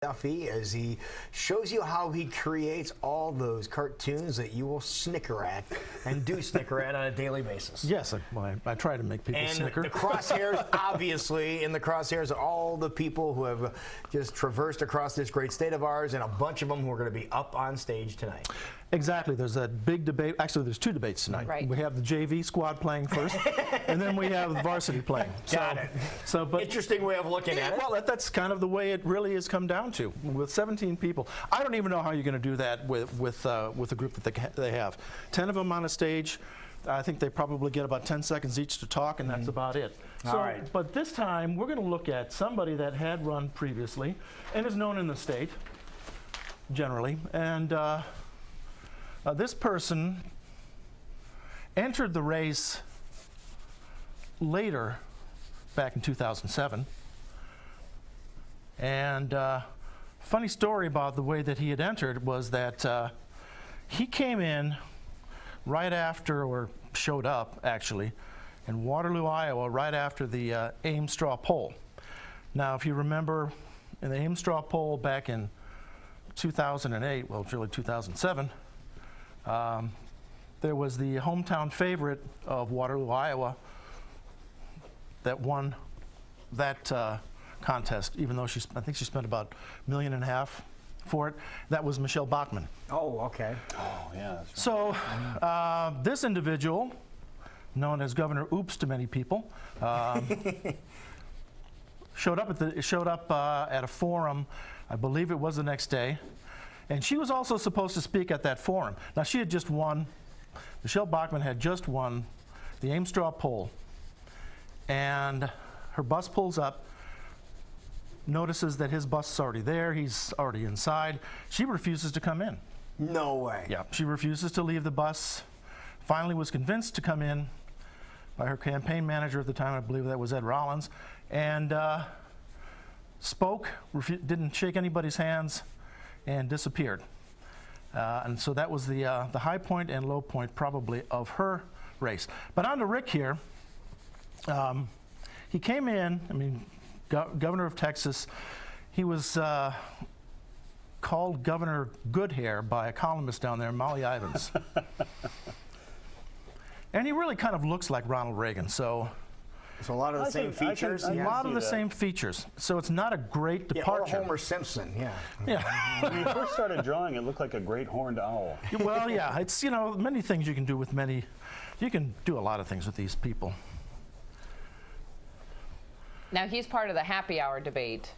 Duffy as he shows you how he creates all those cartoons that you will snicker at and do snicker at on a daily basis. Yes, I try to make people snicker. And the crosshairs, obviously, in the crosshairs are all the people who have just traversed across this great state of ours, and a bunch of them who are going to be up on stage tonight. Exactly. There's that big debate. Actually, there's two debates tonight. Right. We have the JV squad playing first, and then we have the varsity playing. Got it. But interesting way of looking at it. Well, that's kind of the way it really has come down to. With 17 people, I don't even know how you're going to do that with a group that they have. 10 of them on a stage. I think they probably get about 10 seconds each to talk, and that's about it. All right. But this time, we're going to look at somebody that had run previously and is known in the state, generally. And this person entered the race later, back in 2007. And funny story about the way that he had entered was that he came in right after, or showed up actually, in Waterloo, Iowa, right after the Ames straw poll. Now, if you remember, in the Ames straw poll back in 2008, well, it's really 2007, there was the hometown favorite of Waterloo, Iowa, that won that contest, even though I think she spent about $1.5 million for it. That was Michelle Bachmann. Oh, okay. Oh, yeah. That's right. So this individual, known as Governor Oops to many people, showed up at a forum. I believe it was the next day, and she was also supposed to speak at that forum. Now, she had just won. Michelle Bachmann had just won the Ames straw poll, and her bus pulls up, notices that his bus is already there, he's already inside. She refuses to come in. No way. Yeah, she refuses to leave the bus. Finally was convinced to come in by her campaign manager at the time, I believe that was Ed Rollins, and spoke, didn't shake anybody's hands, and disappeared. And so that was the high point and low point probably of her race. But on to Rick here. He came in, I mean, governor of Texas. He was called Governor Goodhair by a columnist down there, Molly Ivins. And he really kind of looks like Ronald Reagan. So a lot of the same features. A lot of the same features. So it's not a great departure. Or Homer Simpson, yeah. Yeah. When you first started drawing, it looked like a great horned owl. Well, yeah, it's, you know, many things you can do with many. You can do a lot of things with these people. Now, he's part of the happy hour debate.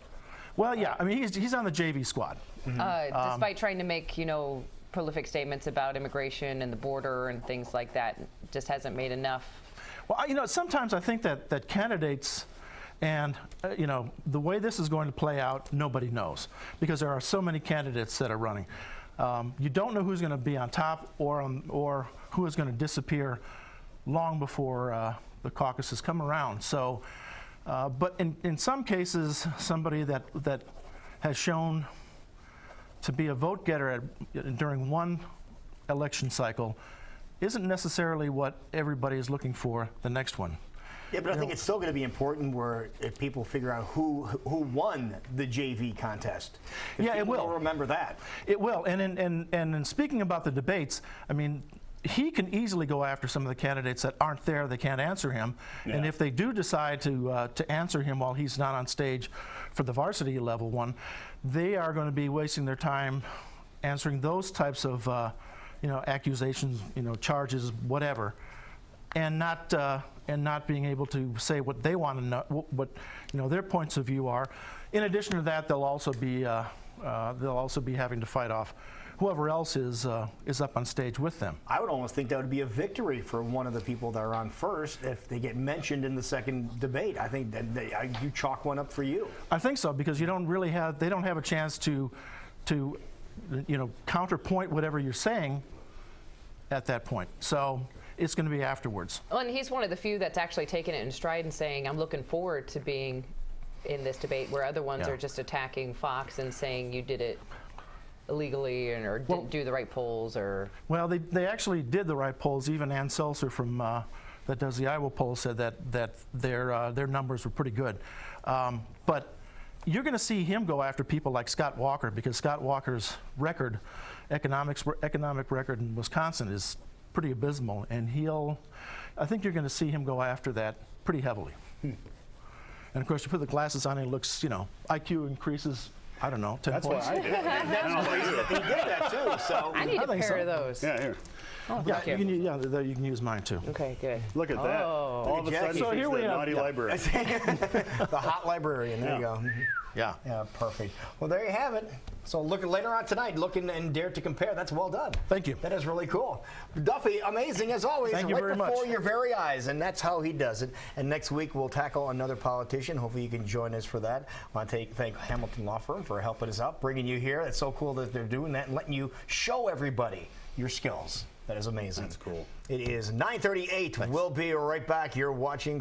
Well, yeah, I mean, he's on the JV squad. Despite trying to make, you know, prolific statements about immigration and the border and things like that, just hasn't made enough. Well, you know, sometimes I think that candidates and, you know, the way this is going to play out, nobody knows, because there are so many candidates that are running. You don't know who's going to be on top or who is going to disappear long before the caucuses come around. So, but in some cases, somebody that has shown to be a vote getter during one election cycle isn't necessarily what everybody is looking for the next one. Yeah, but I think it's still going to be important where if people figure out who won the JV contest. Yeah, it will. Remember that. It will. And in speaking about the debates, I mean, he can easily go after some of the candidates that aren't there, they can't answer him. Yeah. And if they do decide to answer him while he's not on stage for the varsity level one, they are going to be wasting their time answering those types of you know, accusations, you know, charges, whatever, and not being able to say what they want to know, what you know their points of view are. In addition to that, they'll also be having to fight off whoever else is up on stage with them. I would almost think that would be a victory for one of the people that are on first if they get mentioned in the second debate. I think that you chalk one up for you. I think so, because they don't have a chance to you know, counterpoint whatever you're saying at that point. So it's going to be afterwards. Well, and he's one of the few that's actually taken it in stride and saying, I'm looking forward to being in this debate, where other ones are just attacking Fox and saying you did it illegally or didn't do the right polls. Or well, they actually did the right polls. Even Ann Seltzer from that does the Iowa poll said that their numbers were pretty good. But you're going to see him go after people like Scott Walker, because Scott Walker's economic record in Wisconsin is pretty abysmal, and I think you're going to see him go after that pretty heavily. And of course, you put the glasses on, and it looks, IQ increases, I don't know, 10 That's points. what I did. That's crazy that he did that too. So I need a think pair so. of those. Yeah, here. Oh, Yeah, thank you. you can use mine too. Okay, good. Look at that. Oh. All of a Look at sudden, Jackie. So she's here we the have- naughty yeah. librarian. the hot librarian. There you go. Yeah. Yeah, perfect. Well, there you have it. So look later on tonight, look and dare to compare. That's well done. Thank you. That is really cool. Duffy, amazing as always. Thank you right very before much. your very eyes, and that's how he does it. And next week we'll tackle another politician. Hopefully you can join us for that. I want to thank Hamilton Law Firm for helping us out, bringing you here. It's so cool that they're doing that and letting you show everybody your skills. That is amazing. That's cool. It is 9:38. We'll be right back. You're watching